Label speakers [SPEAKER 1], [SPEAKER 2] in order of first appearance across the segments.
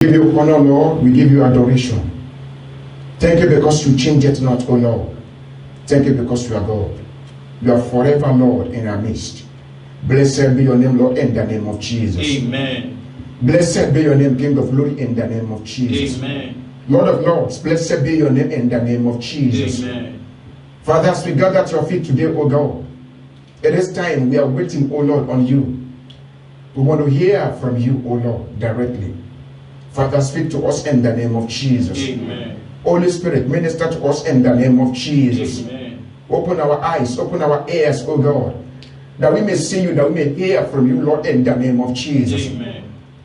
[SPEAKER 1] We give you honor, Lord. We give you adoration. Thank you because you change it not, O Lord. Thank you because you are God. You are forever, Lord, in our midst. Blessed be your name, Lord, in the name of Jesus.
[SPEAKER 2] Amen.
[SPEAKER 1] Blessed be your name, King of glory, in the name of Jesus.
[SPEAKER 2] Amen.
[SPEAKER 1] Lord of lords, blessed be your name in the name of Jesus.
[SPEAKER 2] Amen.
[SPEAKER 1] Father, as we gather at your feet today, O God, it is time we are waiting, O Lord, on you. We want to hear from you, O Lord, directly. Father, speak to us in the name of Jesus.
[SPEAKER 2] Amen.
[SPEAKER 1] Holy Spirit, minister to us in the name of Jesus.
[SPEAKER 2] Amen.
[SPEAKER 1] Open our eyes, open our ears, O God, that we may see you, that we may hear from you, Lord, in the name of Jesus.
[SPEAKER 2] Amen.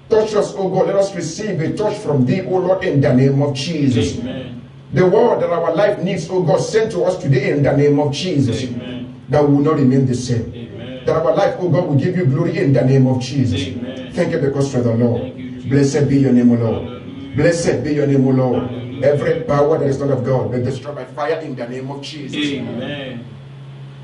[SPEAKER 1] Touch us, O God. Let us receive a touch from thee, O Lord, in the name of Jesus.
[SPEAKER 2] Amen.
[SPEAKER 1] The word that our life needs, O God, send to us today in the name of Jesus.
[SPEAKER 2] Amen.
[SPEAKER 1] That we will not remain the same.
[SPEAKER 2] Amen.
[SPEAKER 1] That our life, O God, will give you glory in the name of Jesus.
[SPEAKER 2] Amen.
[SPEAKER 1] Thank you because you are the Lord.
[SPEAKER 2] Thank you, Jesus.
[SPEAKER 1] Blessed be your name, O Lord.
[SPEAKER 2] Hallelujah.
[SPEAKER 1] Blessed be your name, O Lord.
[SPEAKER 2] Hallelujah.
[SPEAKER 1] Every power that is not of God be destroyed by fire in the name of Jesus.
[SPEAKER 2] Amen.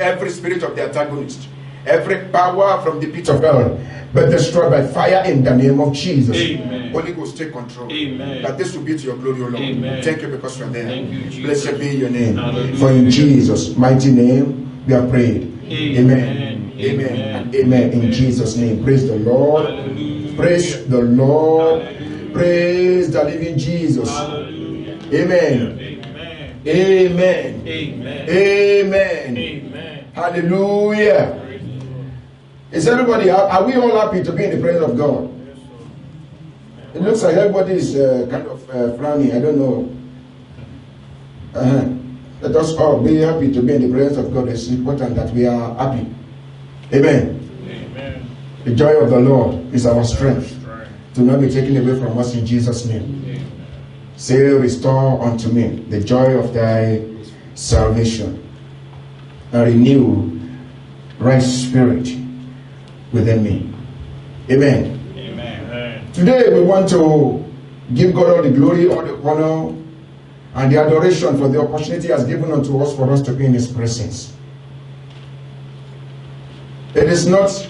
[SPEAKER 1] Every spirit of the antagonist, every power from the pit of hell be destroyed by fire in the name of Jesus.
[SPEAKER 2] Amen.
[SPEAKER 1] Holy Ghost, take control.
[SPEAKER 2] Amen.
[SPEAKER 1] That this will be to your glory, O Lord.
[SPEAKER 2] Amen.
[SPEAKER 1] Thank you because you are there.
[SPEAKER 2] Thank you, Jesus.
[SPEAKER 1] Blessed be your name.
[SPEAKER 2] Hallelujah.
[SPEAKER 1] For in Jesus' mighty name we are prayed.
[SPEAKER 2] Amen.
[SPEAKER 1] Amen. And amen. In Jesus' name. Praise the Lord.
[SPEAKER 2] Hallelujah.
[SPEAKER 1] Praise the Lord.
[SPEAKER 2] Hallelujah.
[SPEAKER 1] Praise the living Jesus.
[SPEAKER 2] Hallelujah.
[SPEAKER 1] Amen.
[SPEAKER 2] Amen.
[SPEAKER 1] Amen.
[SPEAKER 2] Amen.
[SPEAKER 1] Amen.
[SPEAKER 2] Amen.
[SPEAKER 1] Hallelujah.
[SPEAKER 2] Praise the Lord.
[SPEAKER 1] Is everybody, are we all happy to be in the presence of God? It looks like everybody is kind of frowning. I don't know. Let us all be happy to be in the presence of God. It's important that we are happy. Amen.
[SPEAKER 2] Amen.
[SPEAKER 1] The joy of the Lord is our strength.
[SPEAKER 2] Right.
[SPEAKER 1] To not be taken away from us in Jesus' name.
[SPEAKER 2] Amen.
[SPEAKER 1] Say, restore unto me the joy of thy salvation, and renew right spirit within me. Amen.
[SPEAKER 2] Amen.
[SPEAKER 1] Today we want to give God all the glory, all the honor, and the adoration for the opportunity He has given unto us for us to be in His presence. It is not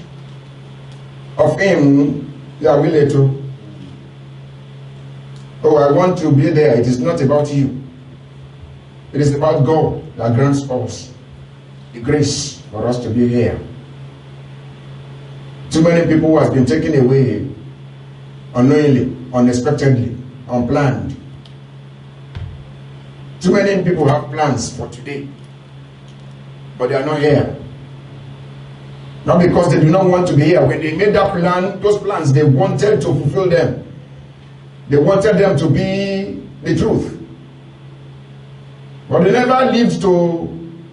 [SPEAKER 1] of Him that we little. Oh, I want to be there. It is not about you. It is about God that grants us the grace for us to be here. Too many people who have been taken away unknowingly, unexpectedly, unplanned. Too many people have plans for today, but they are not here. Not because they do not want to be here. When they made that plan, those plans, they wanted to fulfill them. They wanted them to be the truth. But they never lived to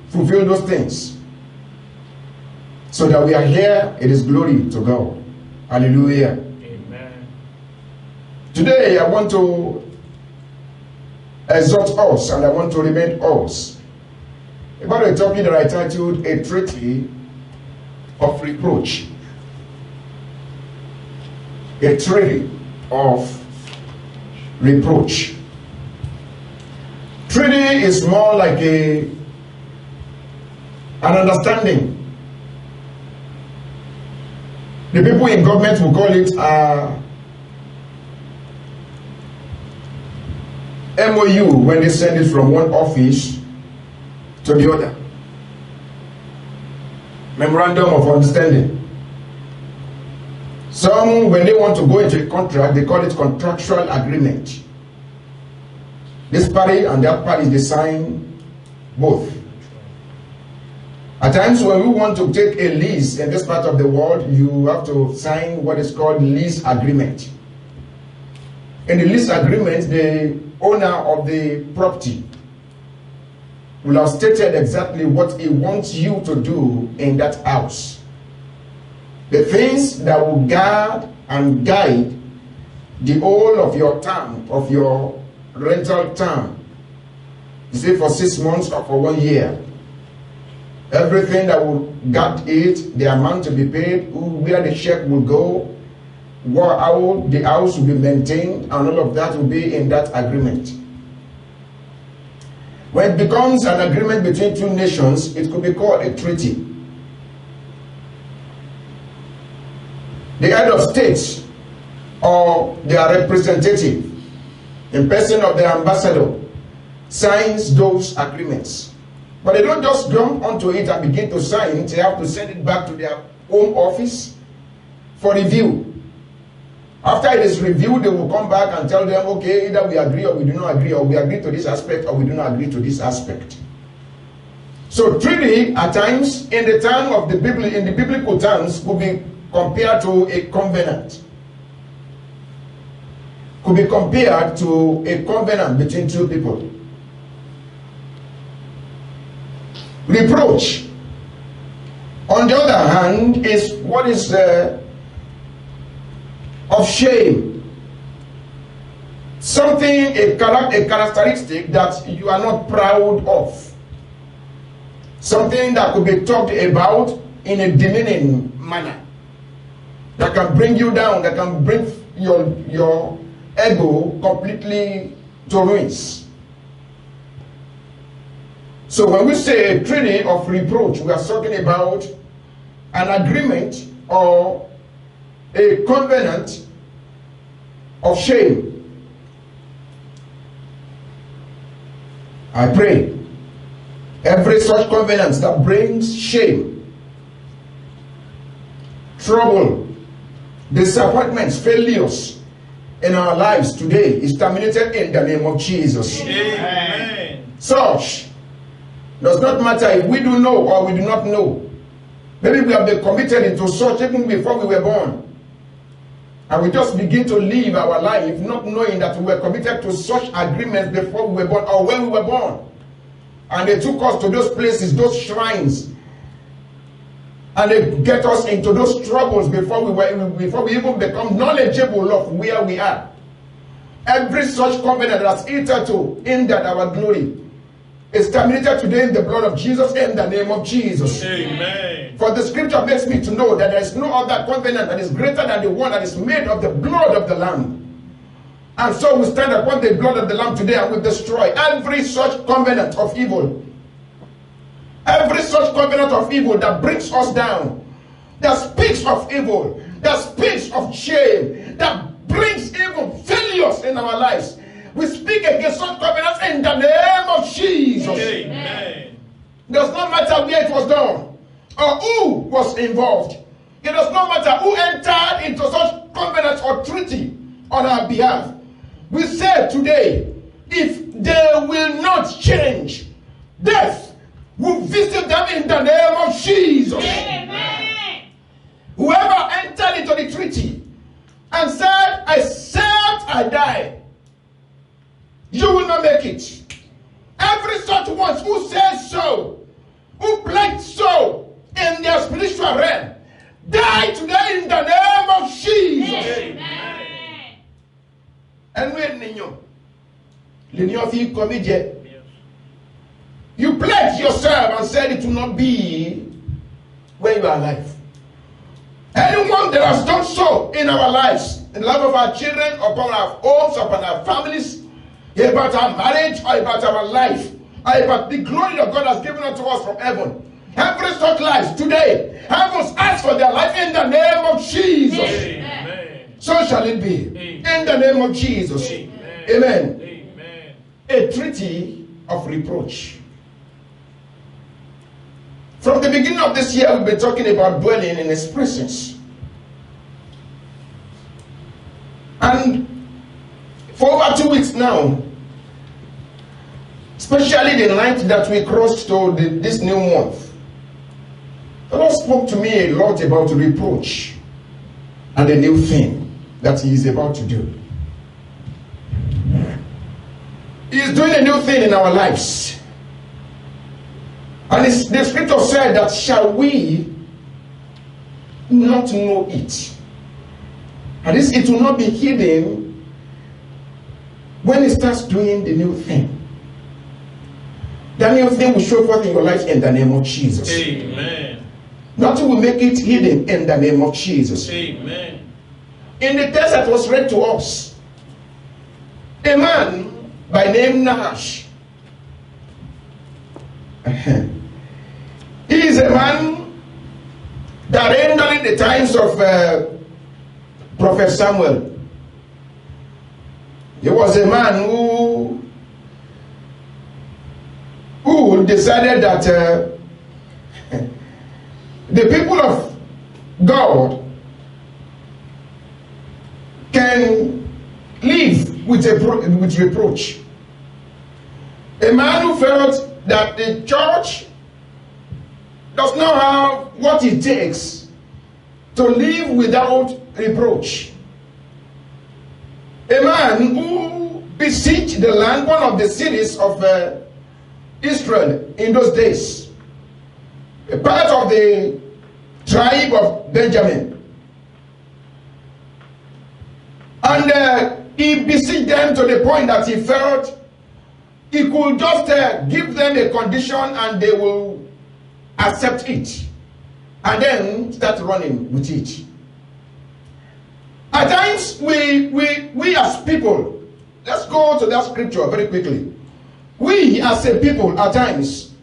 [SPEAKER 1] fulfill those things. So that we are here, it is glory to God. Hallelujah.
[SPEAKER 2] Amen.
[SPEAKER 1] Today I want to exhort us and I want to remind us about a topic that I titled A Treaty of Reproach. A treaty of reproach. Treaty is more like an understanding. The people in government will call it MOU when they send it from one office to the other. Memorandum of Understanding. Some, when they want to go into a contract, they call it contractual agreement. This party and that party, they sign both. At times when we want to take a lease in this part of the world, you have to sign what is called lease agreement. In the lease agreement, the owner of the property will have stated exactly what he wants you to do in that house. The things that will guard and guide the whole of your term, of your rental term. You see, for 6 months or for 1 year. Everything that will guard it, the amount to be paid, where the check will go, how the house will be maintained, and all of that will be in that agreement. When it becomes an agreement between two nations, it could be called a treaty. The head of states or their representative, in person of the ambassador, signs those agreements. But they don't just jump onto it and begin to sign it. They have to send it back to their home office for review. After it is reviewed, they will come back and tell them, okay, either we agree or we do not agree, or we agree to this aspect or we do not agree to this aspect. So treaty at times in the term of the biblical terms could be compared to a covenant. Could be compared to a covenant between two people. Reproach, on the other hand, is what is of shame. Something, a characteristic that you are not proud of. Something that could be talked about in a demeaning manner. That can bring you down, that can bring your ego completely to ruins. So when we say a treaty of reproach, we are talking about an agreement or a covenant of shame. I pray every such covenant that brings shame, trouble, disappointments, failures in our lives today is terminated in the name of Jesus.
[SPEAKER 2] Amen.
[SPEAKER 1] Such does not matter if we do know or we do not know. Maybe we have been committed into such even before we were born. And we just begin to live our life not knowing that we were committed to such agreements before we were born or when we were born. And they took us to those places, those shrines. And they get us into those troubles before we even become knowledgeable of where we are. Every such covenant that's hitherto hindered our glory is terminated today in the blood of Jesus, in the name of Jesus.
[SPEAKER 2] Amen.
[SPEAKER 1] For the scripture makes me to know that there is no other covenant that is greater than the one that is made of the blood of the Lamb. And so we stand upon the blood of the Lamb today and we destroy every such covenant of evil. Every such covenant of evil that brings us down, that speaks of evil, that speaks of shame, that brings even failures in our lives. We speak against such covenants in the name of Jesus.
[SPEAKER 2] Amen.
[SPEAKER 1] It does not matter where it was done or who was involved. It does not matter who entered into such covenants or treaty on our behalf. We say today, if they will not change, death will visit them in the name of Jesus.
[SPEAKER 2] Amen.
[SPEAKER 1] Whoever entered into the treaty and said, except I die, you will not make it. Every such ones who says so, who pledged so in their spiritual realm, die today in the name of Jesus.
[SPEAKER 2] Amen.
[SPEAKER 1] And when you pledged yourself and said it will not be when you are alive. Anyone that has done so in our lives, in the life of our children, upon our homes, upon our families, about our marriage, or about our life, or about the glory that God has given unto us from heaven. Every such life today, heavens ask for their life in the name of Jesus.
[SPEAKER 2] Amen.
[SPEAKER 1] So shall it be.
[SPEAKER 2] Amen.
[SPEAKER 1] In the name of Jesus.
[SPEAKER 2] Amen.
[SPEAKER 1] Amen.
[SPEAKER 2] Amen.
[SPEAKER 1] A treaty of reproach. From the beginning of this year, we've been talking about dwelling in His presence. And for over 2 weeks now, especially the night that we crossed to this new month, the Lord spoke to me a lot about reproach and the new thing that He is about to do. He is doing a new thing in our lives. And the scripture said that shall we not know it? And this, it will not be hidden when He starts doing the new thing. The new thing will show forth in your life in the name of Jesus.
[SPEAKER 2] Amen.
[SPEAKER 1] Nothing will make it hidden in the name of Jesus.
[SPEAKER 2] Amen.
[SPEAKER 1] In the text that was read to us, a man by name Nahash. He is a man that reigned during the times of Prophet Samuel. There was a man who decided that the people of God can live with reproach. A man who felt that the church does not have what it takes to live without reproach. A man who besieged the land, one of the cities of Israel in those days, a part of the tribe of Benjamin. And he besieged them to the point that he felt he could just give them a condition and they will accept it. And then start running with it. At times, we as people, let's go to that scripture very quickly. We as a people, at times,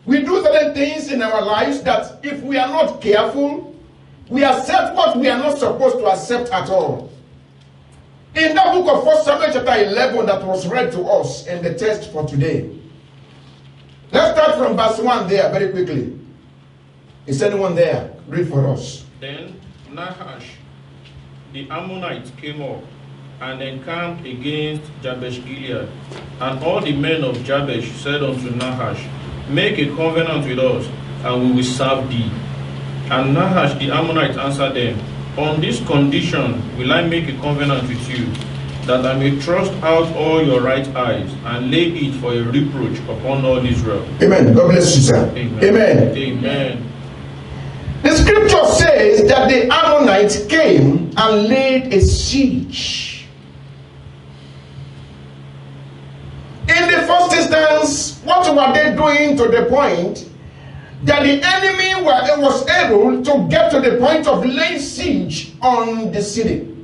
[SPEAKER 1] we do certain things in our lives that if we are not careful, we accept what we are not supposed to accept at all. In that book of 1 Samuel chapter 11 that was read to us in the text for today, let's start from verse 1 there very quickly. Is anyone there? Read for us.
[SPEAKER 2] Then Nahash, the Ammonite, came up and encamped against Jabesh Gilead. And all the men of Jabesh said unto Nahash, Make a covenant with us, and we will serve thee. And Nahash the Ammonite answered them, On this condition will I make a covenant with you, that I may thrust out all your right eyes, and lay it for a reproach upon all Israel.
[SPEAKER 1] Amen. God bless you, sir.
[SPEAKER 2] Amen.
[SPEAKER 1] Amen.
[SPEAKER 2] Amen.
[SPEAKER 1] The scripture says that the Ammonites came and laid a siege. In the first instance, what were they doing to the point that the enemy was able to get to the point of laying siege on the city?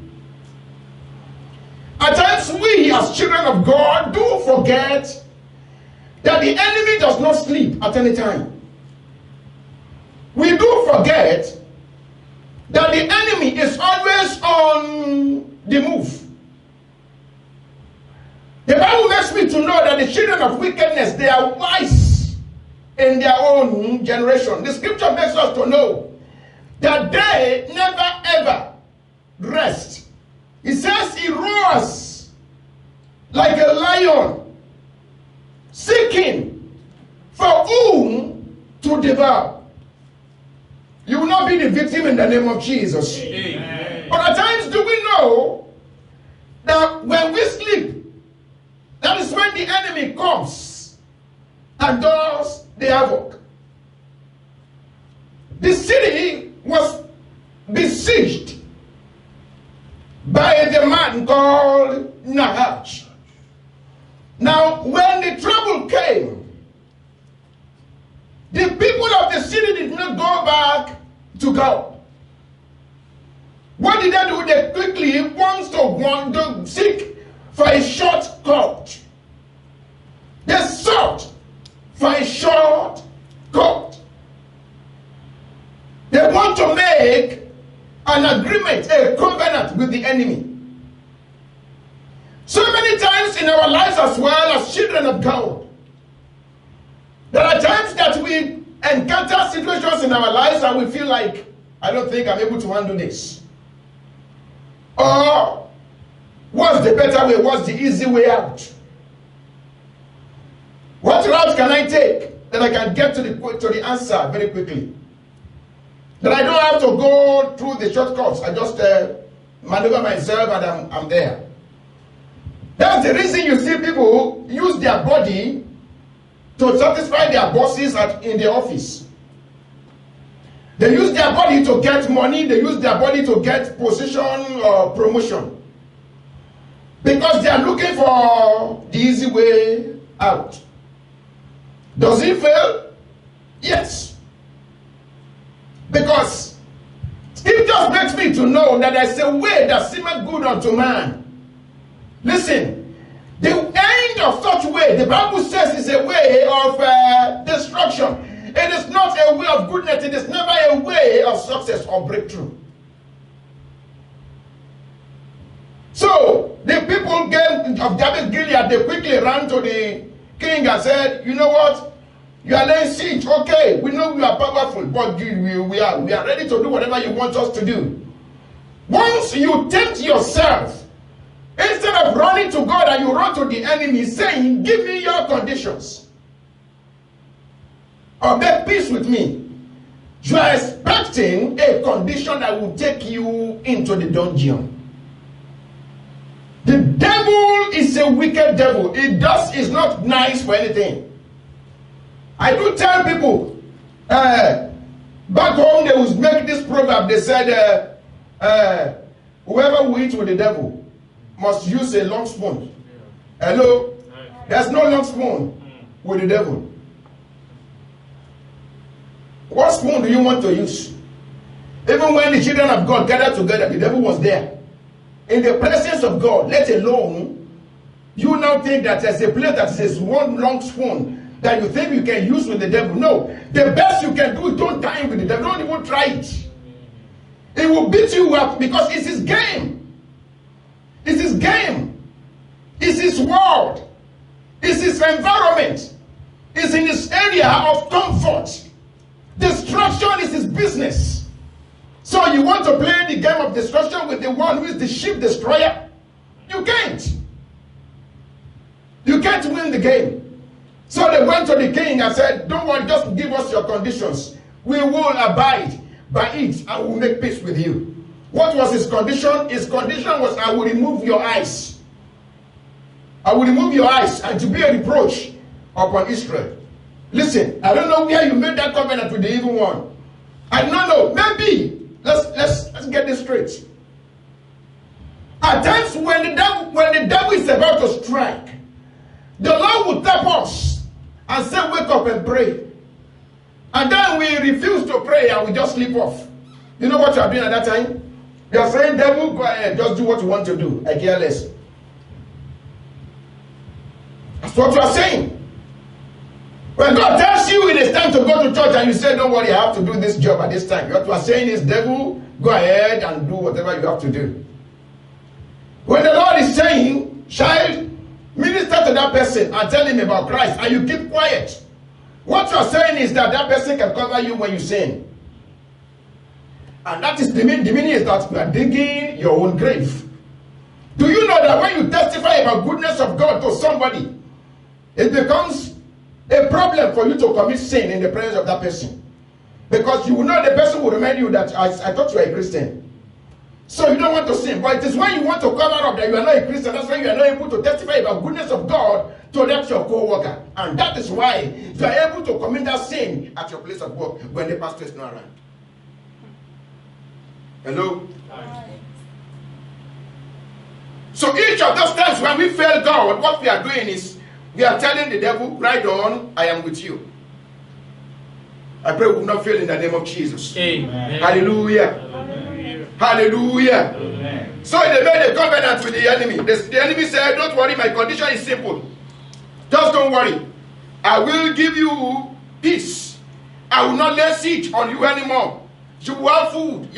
[SPEAKER 1] At times, we as children of God do forget that the enemy does not sleep at any time. We do forget that the enemy is always on the move. The Bible makes me to know that the children of wickedness, they are wise in their own generation. The scripture makes us to know that they never ever rest. It says he roars like a lion, seeking for whom to devour. You will not be the victim in the name of Jesus.
[SPEAKER 2] Amen.
[SPEAKER 1] But at times, do we know that when we sleep, that is when the enemy comes and does the havoc? The city was besieged by the man called Nahash. Now, when the trouble came, the people of the city did not go back to God. What did they do? They quickly want to seek for a shortcut. They sought for a shortcut. They want to make an agreement, a covenant with the enemy. So many times in our lives as well as children of God, there are times that we encounter situations in our lives and we feel like, I don't think I'm able to handle this. Or, what's the better way? What's the easy way out? What route can I take that I can get to the answer very quickly? That I don't have to go through the shortcuts. I just maneuver myself and I'm there. That's the reason you see people use their body to satisfy their bosses in the office. They use their body to get money. They use their body to get position or promotion. Because they are looking for the easy way out. Does it fail? Yes. Because it just makes me to know that there's a way that seemeth good unto man. Listen, the end of such way, the Bible says, is a way of destruction. It is not a way of goodness. It is never a way of success or breakthrough. So the people of Jabesh Gilead, they quickly ran to the king and said, you know what? You are laying siege. Okay, we know you are powerful, but we are ready to do whatever you want us to do. Once you tempt yourself, instead of running to God and you run to the enemy saying, give me your conditions, or make peace with me, you are expecting a condition that will take you into the dungeon. The devil is a wicked devil. It's not nice for anything. I do tell people, back home they would make this proverb. They said, whoever will eat with the devil must use a long spoon. Hello? There's no long spoon with the devil. What spoon do you want to use? Even when the children of God gathered together, the devil was there. In the presence of God, let alone, you now think that there's a plate that says one long spoon that you think you can use with the devil. No. The best you can do is don't tie with the devil. Don't even try it. It will beat you up because it's his game. It's his game. It's his world. It's his environment. It's in his area of comfort. Destruction is his business. So you want to play the game of destruction with the one who is the ship destroyer? You can't. You can't win the game. So they went to the king and said, don't worry, just give us your conditions. We will abide by it and we'll make peace with you. What was his condition? His condition was, I will remove your eyes. I will remove your eyes and to be a reproach upon Israel. Listen, I don't know where you made that covenant with the evil one. I don't know. Maybe let's get this straight. At times when the devil is about to strike, the Lord will tap us and say, wake up and pray. And then we refuse to pray and we just sleep off. You know what you are doing at that time? You are saying, devil, go ahead, just do what you want to do. I care less. That's what you are saying. When God tells you it is time to go to church and you say, don't worry, I have to do this job at this time. What you are saying is, devil, go ahead and do whatever you have to do. When the Lord is saying, child, minister to that person and tell him about Christ, and you keep quiet, what you are saying is that that person can cover you when you sin. And that is the meaning is that you are digging your own grave. Do you know that when you testify about goodness of God to somebody, it becomes a problem for you to commit sin in the presence of that person? Because you will know the person will remind you that I thought you were a Christian. So you don't want to sin. But it is when you want to cover up that you are not a Christian, that's when you are not able to testify about goodness of God to that your co-worker. And that is why you are able to commit that sin at your place of work when the pastor is not around. Hello? So each of those times when we fail God, what we are doing is we are telling the devil, right on, I am with you. I pray we will not fail in the name of Jesus.
[SPEAKER 2] Amen.
[SPEAKER 1] Hallelujah.
[SPEAKER 2] Amen.
[SPEAKER 1] Hallelujah.
[SPEAKER 2] Amen.
[SPEAKER 1] So they made a covenant with the enemy. The enemy said, don't worry, my condition is simple. Just don't worry. I will give you peace. I will not lay siege on you anymore. You will have food.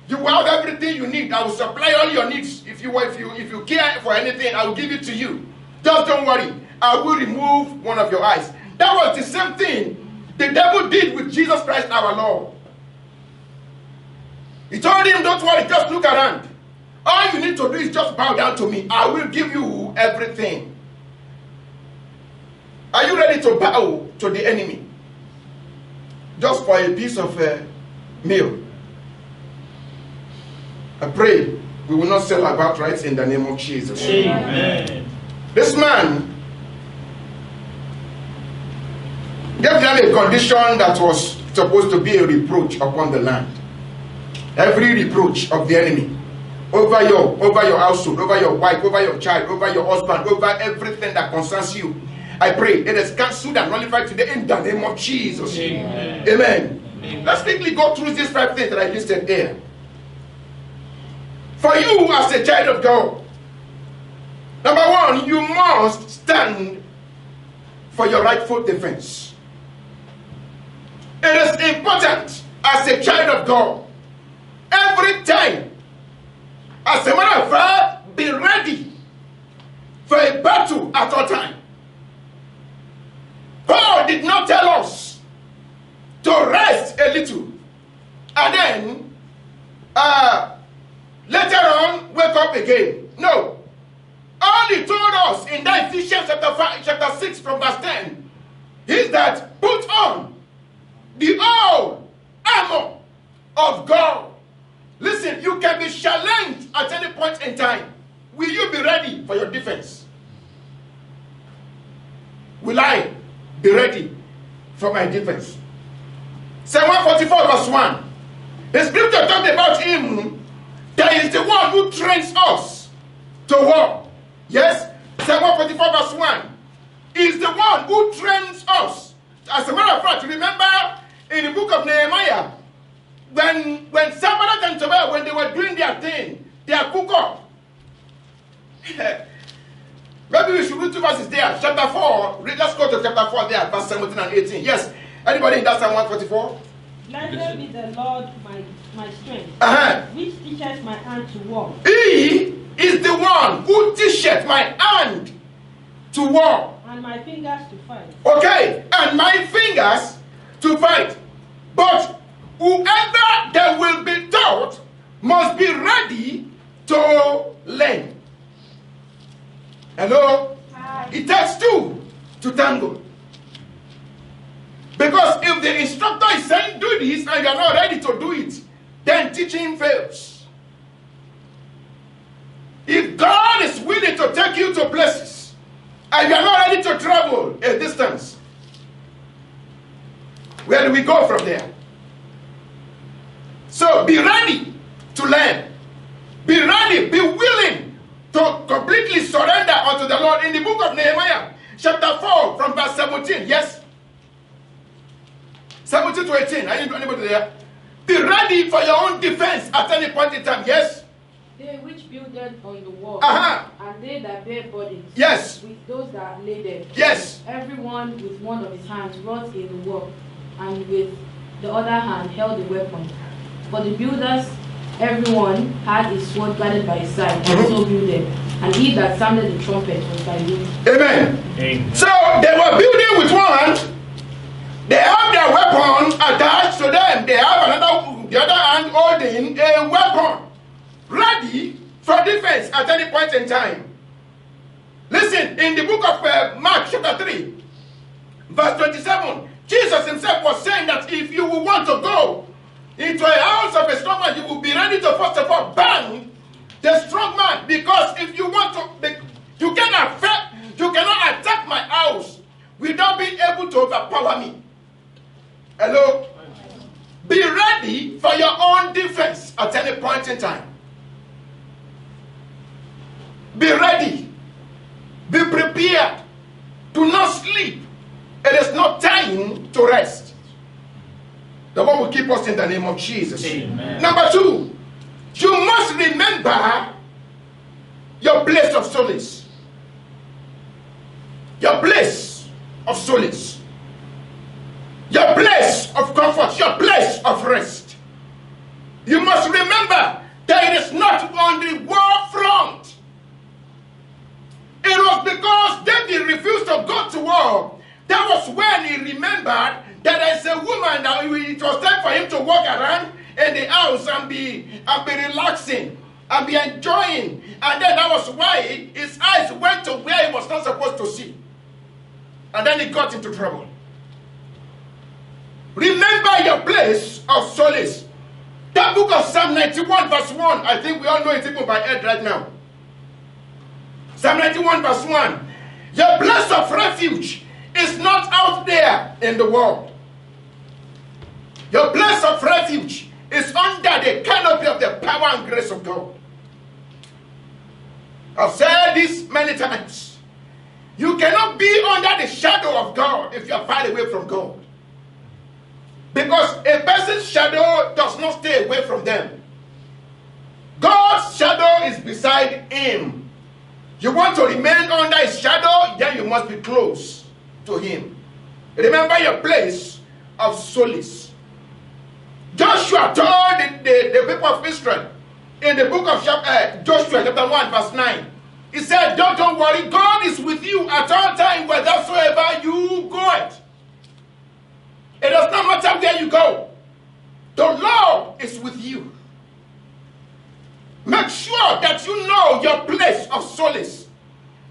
[SPEAKER 1] You will have everything you need. I will supply all your needs. If you care for anything, I will give it to you. Just don't worry. I will remove one of your eyes. That was the same thing the devil did with Jesus Christ our Lord. He told him, don't worry, just look around. All you need to do is just bow down to me. I will give you everything. Are you ready to bow to the enemy? Just for a piece of meal. I pray we will not sell our birthrights in the name of Jesus.
[SPEAKER 2] Amen.
[SPEAKER 1] This man gave them a condition that was supposed to be a reproach upon the land. Every reproach of the enemy over your household, over your wife, over your child, over your husband, over everything that concerns you, I pray it is cancelled and nullified today in the name of Jesus.
[SPEAKER 2] Amen.
[SPEAKER 1] Amen.
[SPEAKER 2] Amen.
[SPEAKER 1] Let's quickly go through these 5 things that I listed here. For you as a child of God, number 1, you must stand for your rightful defense. It is important as a child of God, every time, as a matter of fact, be ready for a battle at all time. Paul did not tell us to rest a little and then later on wake up again. No. All he told us in that Ephesians chapter 6 from verse 10 is that put on the whole armor of God. Listen, you can be challenged at any point in time. Will you be ready for your defense? Will I be ready for my defense? Psalm 144 verse 1. The scripture talked about him that is the one who trains us to war. Yes? Psalm 144 verse 1 is the one who trains us. As a matter of fact, remember in the book of Nehemiah, when Sanballat and Tobiah, when they were doing their thing, their cook-up, maybe we should read 2 verses there. Chapter 4, let's go to chapter 4 there, verse 17 and 18. Yes? Anybody in that Psalm 144?
[SPEAKER 3] Blessed be the Lord my strength, which teaches my hand to walk.
[SPEAKER 1] He is the one who teacheth my hand to walk.
[SPEAKER 3] And my fingers to fight.
[SPEAKER 1] Okay, and my fingers to fight. But whoever that will be taught must be ready to learn. Hello?
[SPEAKER 3] Hi.
[SPEAKER 1] It takes two to tango. Because if the instructor is saying do this and you are not ready to do it, then teaching fails. If God is willing to take you to places and you are not ready to travel a distance, where do we go from there? So be ready to learn. Be ready, be willing to completely surrender unto the Lord. In the book of Nehemiah, chapter 4, from verse 17, yes? 17 to 18, anybody there? Be ready for your own defense at any point in time, yes?
[SPEAKER 3] They which builded on the wall,
[SPEAKER 1] Uh-huh.
[SPEAKER 3] and they that bear burdens,
[SPEAKER 1] Yes.
[SPEAKER 3] with those that lay there.
[SPEAKER 1] Yes.
[SPEAKER 3] Everyone with one of his hands wrought in the work, and with the other hand held the weapon. For the builders, everyone had his sword guarded by his side, and so builded. And he that sounded the trumpet was by him.
[SPEAKER 1] Amen.
[SPEAKER 2] Amen.
[SPEAKER 1] So they were building with one hand. They have their weapon attached to them. They have the other hand holding a weapon, ready for defense at any point in time. Listen, in the book of Mark chapter 3, verse 27, Jesus himself was saying that if you will want to go into a house of a strong man, you will be ready to first of all ban the strong man, because if you want to, you cannot attack my house without being able to overpower me. Hello? Be ready for your own defense at any point in time. Be ready. Be prepared. Do not sleep. It is not time to rest. The Lord will keep us in the name of Jesus.
[SPEAKER 2] Amen.
[SPEAKER 1] Number 2, you must remember your place of solace. Your place of solace. Your place of comfort, your place of rest. You must remember that it is not on the war front. It was because David refused to go to war. That was when he remembered that there is a woman that it was time for him to walk around in the house and be relaxing and be enjoying. And then that was why his eyes went to where he was not supposed to see. And then he got into trouble. Remember your place of solace. That book of Psalm 91 verse 1, I think we all know it even by head right now. Psalm 91 verse 1. Your place of refuge is not out there in the world. Your place of refuge is under the canopy of the power and grace of God. I've said this many times. You cannot be under the shadow of God if you are far away from God. Because a person's shadow does not stay away from them. God's shadow is beside him. You want to remain under his shadow, then you must be close to him. Remember your place of solace. Joshua told the people of Israel in the book of Joshua chapter 1 verse 9. He said, don't worry, God is with you at all times, wheresoever you go. It does not matter where you go. The Lord is with you. Make sure that you know your place of solace.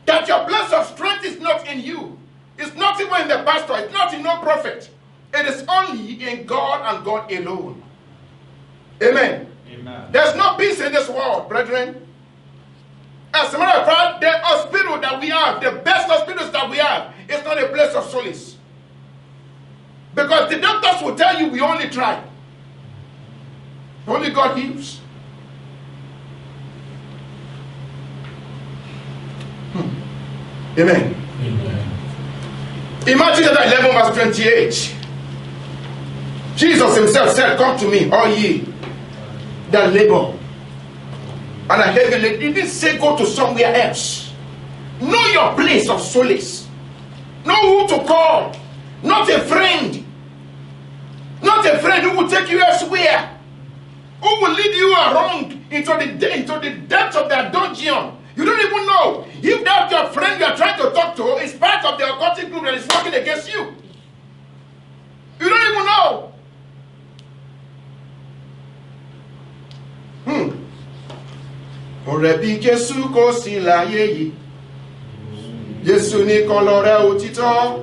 [SPEAKER 1] That your place of strength is not in you. It's not even in the pastor. It's not in no prophet. It is only in God and God alone. Amen.
[SPEAKER 2] Amen.
[SPEAKER 1] There's no peace in this world, brethren. As a matter of fact, the hospital that we have, the best hospitals that we have, is not a place of solace. Because the doctors will tell you we only try. Only God heals. Amen.
[SPEAKER 2] Amen.
[SPEAKER 1] In Matthew 11 verse 28, Jesus himself said, come to me, all ye that labor and are heavy laden. He didn't say go to somewhere else. Know your place of solace. Know who to call. Not a friend. Not a friend who will take you elsewhere. Who will lead you around into the depths of their dungeon. You don't even know if that your friend you are trying to talk to is part of the occultic group that is working against you. You don't even know. Ọ̀rẹ́ bí Jésù kò sí láyé yìí. Jésù nìkan lọ̀rẹ́ òtítọ́.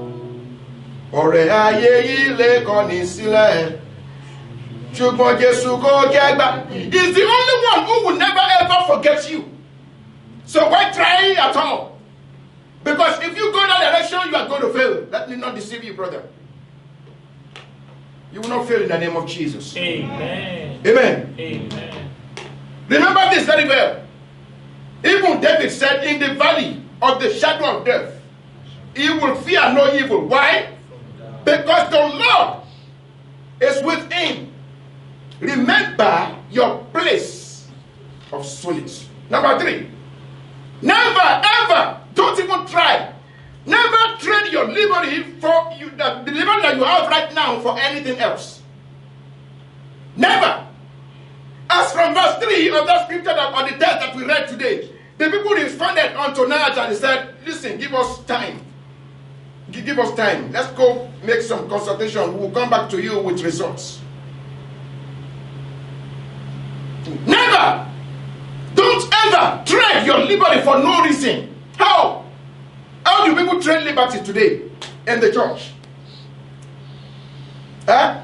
[SPEAKER 1] Ọ̀rẹ́ ayé yìí lè kọ̀ni sílẹ̀. Ṣùgbọ́n Jésù kò jẹ́gbà. He's the only one who will never ever forget you. So why try at all? Because if you go that direction, you are going to fail. Let me not deceive you, brother. You will not fail in the name of Jesus.
[SPEAKER 2] Amen.
[SPEAKER 1] Amen.
[SPEAKER 2] Amen.
[SPEAKER 1] Remember this very well. Even David said, in the valley of the shadow of death, he will fear no evil. Why? Because the Lord is with him. Remember your place of solace. Number 3. Never, ever, don't even try. Never trade your liberty for you, the liberty that you have right now for anything else. Never. As from verse 3 of that scripture on the text that we read today, the people responded unto Nahum and said, listen, give us time. Give us time. Let's go make some consultation. We'll come back to you with results. Never. Don't ever trade your liberty for no reason. How? How do people trade liberty today in the church? Huh?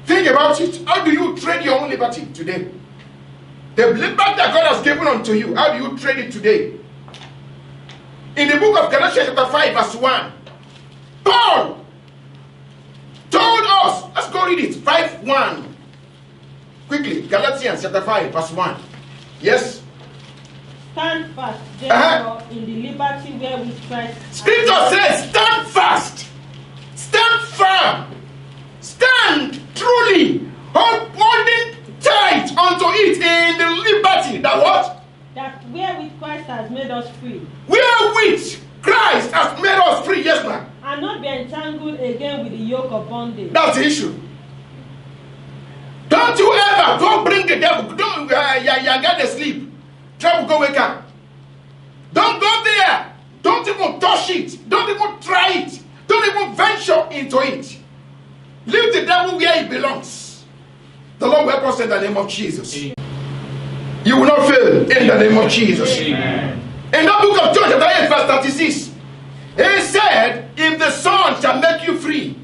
[SPEAKER 1] Think about it. How do you trade your own liberty today? The liberty that God has given unto you, how do you trade it today? In the book of Galatians chapter 5 verse 1, Paul told us, let's go read it, 5:1. Quickly, Galatians chapter 5 verse 1. Yes?
[SPEAKER 4] Stand fast, therefore, in the liberty wherewith Christ.
[SPEAKER 1] Scripture says, stand fast, stand firm, stand truly, holding tight unto it in the liberty that what?
[SPEAKER 4] That wherewith Christ has made us free.
[SPEAKER 1] Wherewith Christ has made us free, yes ma'am.
[SPEAKER 4] And not be entangled again with the yoke of bondage.
[SPEAKER 1] That's the issue. Don't you ever go bring the devil. Don't get to sleep. Trouble go wake up. Don't go there. Don't even touch it. Don't even try it. Don't even venture into it. Leave the devil where he belongs. The Lord will help us in the name of Jesus. Amen. You will not fail in the name of Jesus.
[SPEAKER 2] Amen.
[SPEAKER 1] In the book of John chapter 8 verse 36, he said, if the Son shall make you free.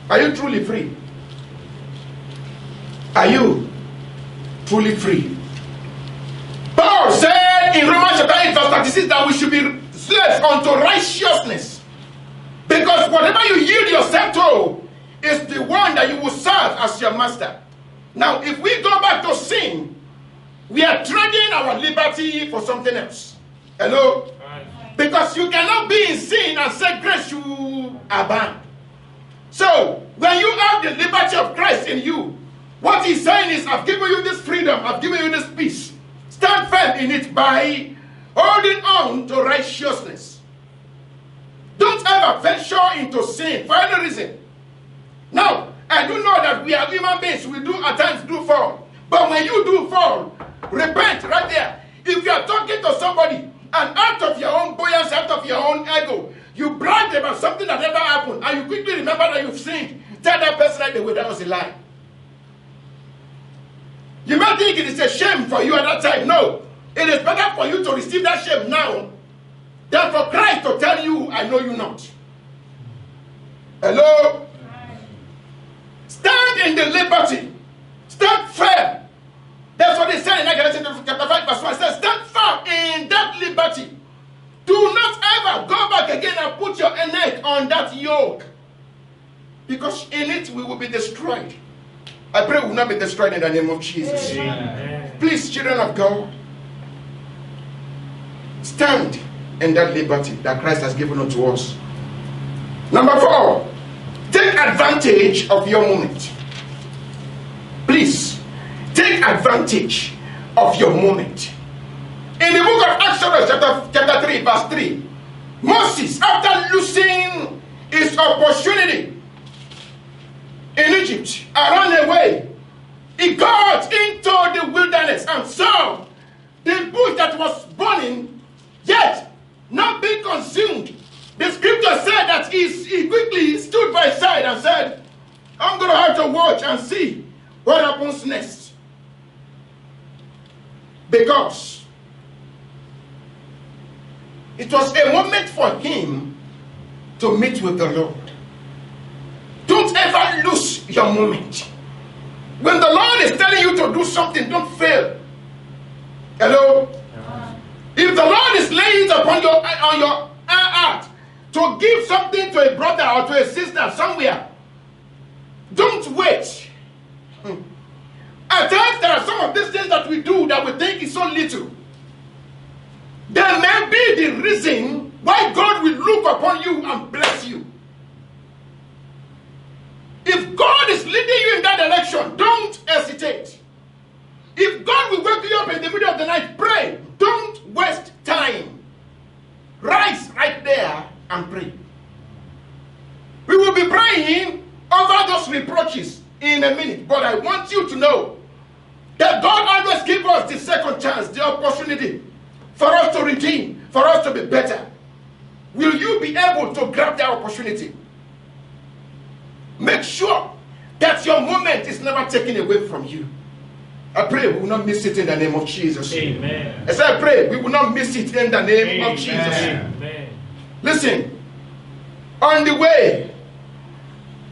[SPEAKER 1] Are you truly free? Are you truly free? Paul said in Romans chapter 8 verse 36 that we should be slaves unto righteousness. Because whatever you yield yourself to is the one that you will serve as your master. Now, if we go back to sin, we are trading our liberty for something else. Hello? Because you cannot be in sin and say grace you are bound. So, when you have the liberty of Christ in you, what he's saying is, I've given you this freedom, I've given you this peace. Stand firm in it by holding on to righteousness. Don't ever venture into sin for any reason. Now, I do know that we are human beings, we do at times do fall. But when you do fall, repent right there. If you are talking to somebody and out of your own buoyancy, out of your own ego, you bragged about something that never happened, and you quickly remember that you've sinned, tell that person right away that was a lie. You may think it is a shame for you at that time. No. It is better for you to receive that shame now than for Christ to tell you, I know you not. Hello? Stand in the liberty. Stand firm. That's what he said in Galatians chapter 5 verse 1. It says, stand firm in that liberty. Do not ever go back again and put your neck on that yoke. Because in it we will be destroyed. I pray we will not be destroyed in the name of Jesus. Amen. Please, children of God, stand in that liberty that Christ has given unto us. Number 4, take advantage of your moment. Please, take advantage of your moment. In the book of Exodus chapter 3 verse 3, Moses, after losing his opportunity in Egypt and ran away, he got into the wilderness and saw the bush that was burning, yet not being consumed. The scripture said that he quickly stood by his side and said, I'm going to have to watch and see what happens next. Because it was a moment for him to meet with the Lord. Don't ever lose your moment. When the Lord is telling you to do something, don't fail. Hello? If the Lord is laying it upon your heart to give something to a brother or to a sister somewhere, don't wait. At times there are some of these things that we do that we think is so little. There may be the reason why God will look upon you and bless you. If God is leading you in that direction, don't hesitate. If God will wake you up in the middle of the night, pray. Don't waste time. Rise right there and pray. We will be praying over those reproaches in a minute, but I want you to know that God always gives us the second chance, the opportunity for us to redeem, for us to be better. Will you be able to grab that opportunity? Make sure that your moment is never taken away from you. I pray we will not miss it in the name of Jesus. Amen. As I pray, we will not miss it in the name of Jesus. Amen. Listen, on the way,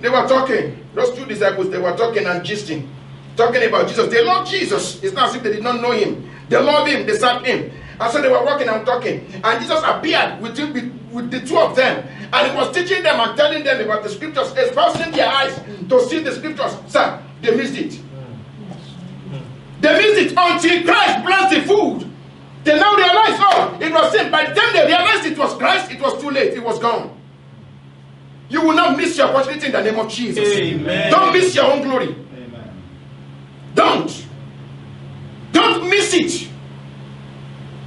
[SPEAKER 1] they were talking, those two disciples, they were talking and gisting, talking about Jesus. They loved Jesus. It's not as if they did not know him. They loved him, they served him. And so they were walking and talking. And Jesus appeared with the two of them. And he was teaching them and telling them about the scriptures, exposing their eyes to see the scriptures. Sir, they missed it. They missed it until Christ blessed the food. They now realized, oh, it was sin. By the time they realized it was Christ, it was too late. It was gone. You will not miss your opportunity in the name of Jesus. Amen. Don't miss your own glory. Amen. Don't miss it.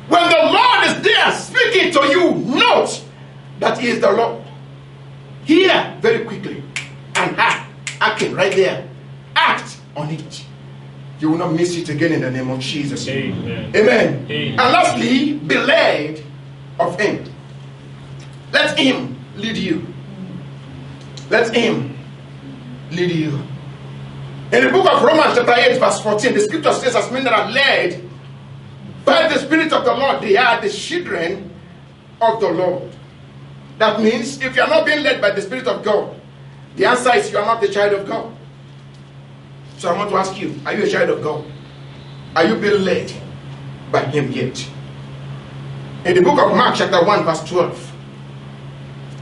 [SPEAKER 1] When the Lord is there speaking to you, note that he is the Lord. Hear very quickly and acting right there. Act on it. You will not miss it again in the name of Jesus. Amen. Amen. Amen. And lastly, be led of him. Let him lead you. Let him lead you. In the book of Romans chapter 8 verse 14, the scripture says, as men that are led by the Spirit of the Lord, they are the children of the Lord. That means if you are not being led by the Spirit of God, the answer is you are not a child of God. So I want to ask you, are you a child of God? Are you being led by him yet? In the book of Mark chapter 1 verse 12,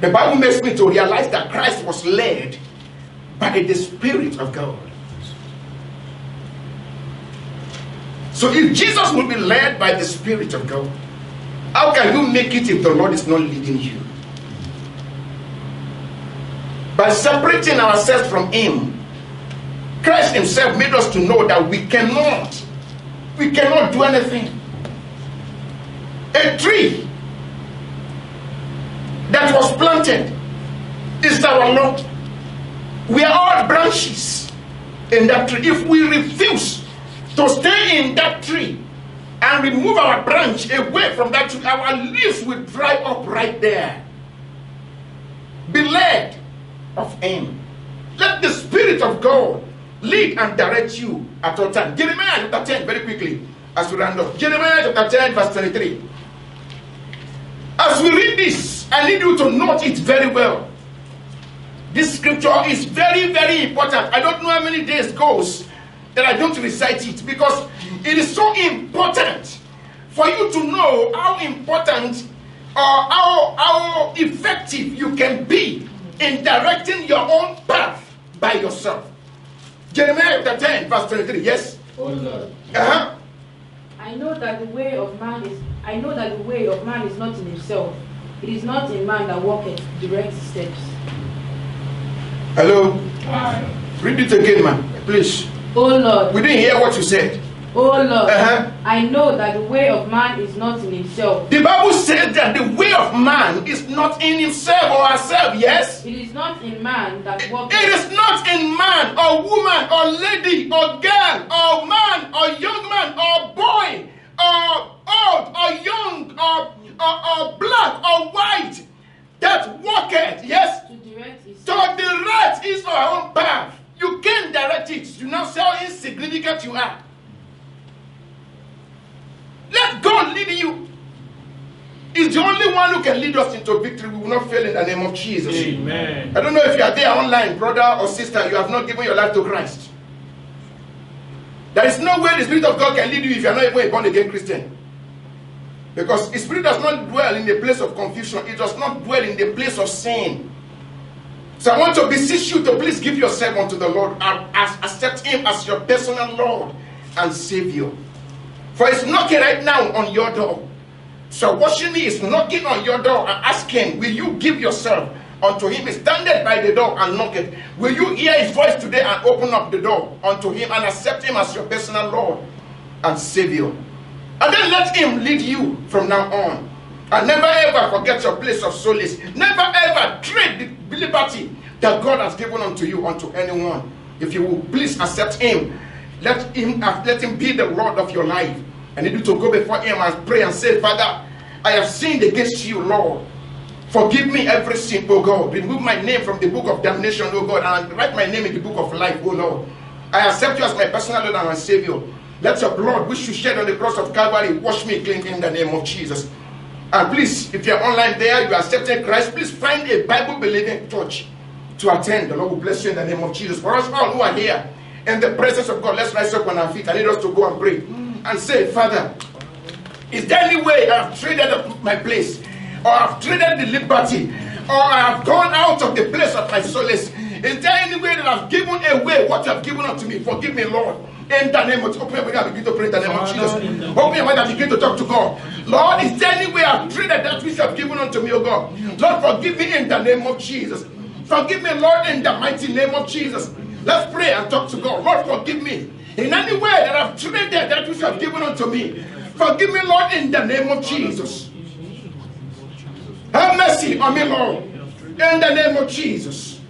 [SPEAKER 1] the Bible makes me to realize that Christ was led by the Spirit of God. So if Jesus will be led by the Spirit of God, how can you make it if the Lord is not leading you? By separating ourselves from him, Christ himself made us to know that we cannot do anything. A tree that was planted is our Lord. We are all branches in that tree. If we refuse to stay in that tree and remove our branch away from that tree, our leaves will dry up right there. Be led of him. Let the Spirit of God lead and direct you at all times. Jeremiah chapter 10, very quickly, as we round up. Jeremiah chapter 10, verse 23. As we read this, I need you to note it very well. This scripture is very, very important. I don't know how many days goes that I don't recite it, because it is so important for you to know how important or how effective you can be in directing your own path by yourself. Jeremiah chapter 10, verse 23. Yes?
[SPEAKER 3] Oh Lord.
[SPEAKER 1] Uh-huh.
[SPEAKER 3] I know that the way of man is not in himself. It is not in man that walketh direct his steps.
[SPEAKER 1] Hello? Read it again, man, please.
[SPEAKER 3] Oh Lord.
[SPEAKER 1] We didn't hear what you said.
[SPEAKER 3] Oh Lord.
[SPEAKER 1] Uh-huh.
[SPEAKER 3] I know that the way of man is not in himself.
[SPEAKER 1] The Bible says that the way of man is not in himself or herself, yes?
[SPEAKER 3] It is not in man that walketh.
[SPEAKER 1] It is not in man or woman or lady or girl or man or young man or boy or old or young or black or white that walketh, yes?
[SPEAKER 3] To direct his
[SPEAKER 1] To direct his or her own path. You can't direct it. You now see how insignificant you are. Let God lead you. He's the only one who can lead us into victory. We will not fail in the name of Jesus.
[SPEAKER 2] Amen.
[SPEAKER 1] I don't know if you are there online, brother or sister, you have not given your life to Christ. There is no way the Spirit of God can lead you if you are not even a born again Christian. Because His Spirit does not dwell in the place of confusion. It does not dwell in the place of sin. So I want to beseech you to please give yourself unto the Lord and accept Him as your personal Lord and Savior. For He's knocking right now on your door. So watching me is knocking on your door and asking, will you give yourself unto Him? He's standing by the door and knocking. Will you hear His voice today and open up the door unto Him and accept Him as your personal Lord and Savior? And then let Him lead you from now on. And never ever forget your place of solace. Never ever trade the liberty that God has given unto you unto anyone. If you will please accept Him, let Him be the Lord of your life. I need you to go before Him and pray and say, Father, I have sinned against you, Lord. Forgive me every sin, O God. Remove my name from the book of damnation, O God, and write my name in the book of life, O Lord. I accept you as my personal Lord and my Savior. Let your blood, which you shed on the cross of Calvary, wash me clean in the name of Jesus. And please, if you're online there, you are accepting Christ, please find a Bible-believing church to attend. The Lord will bless you in the name of Jesus. For us all who are here in the presence of God, let's rise up on our feet. I need us to go and pray and say, Father, is there any way I have traded up my place, or I have traded the liberty, or I have gone out of the place of my solace? Is there any way that I have given away what you have given unto me? Forgive me, Lord. In the name of Jesus, open your mouth and begin to pray in the name of Jesus. Open your mouth and begin to talk to God. Lord, is there any way I have traded that which you have given unto me, O God? Lord, forgive me in the name of Jesus. Forgive me, Lord, in the mighty name of Jesus. Let's pray and talk to God. Lord, forgive me in any way that I've traded that which you have given unto me. Forgive me, Lord, in the name of Jesus. Have mercy on me, Lord, in the name of Jesus.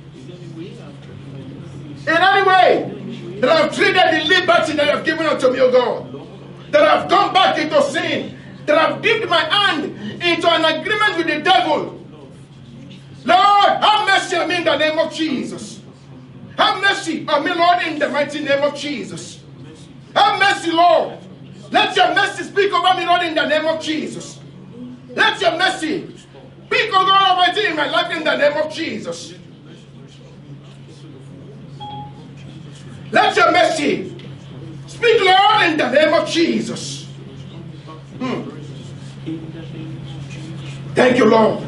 [SPEAKER 1] In any way that I've traded the liberty that you have given unto me, O God, that I've gone back into sin, that I've dipped my hand into an agreement with the devil, Lord, have mercy on me in the name of Jesus. Have mercy on me, Lord, in the mighty name of Jesus. Have mercy, Lord. Let your mercy speak over me, Lord, in the name of Jesus. Let your mercy speak over Almighty in my life in the name of Jesus. Let your mercy speak, Lord, in the name of Jesus. Thank you, Lord.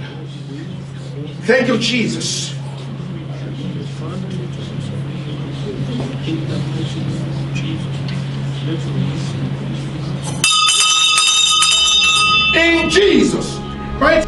[SPEAKER 1] Thank you, Jesus. In Jesus' right.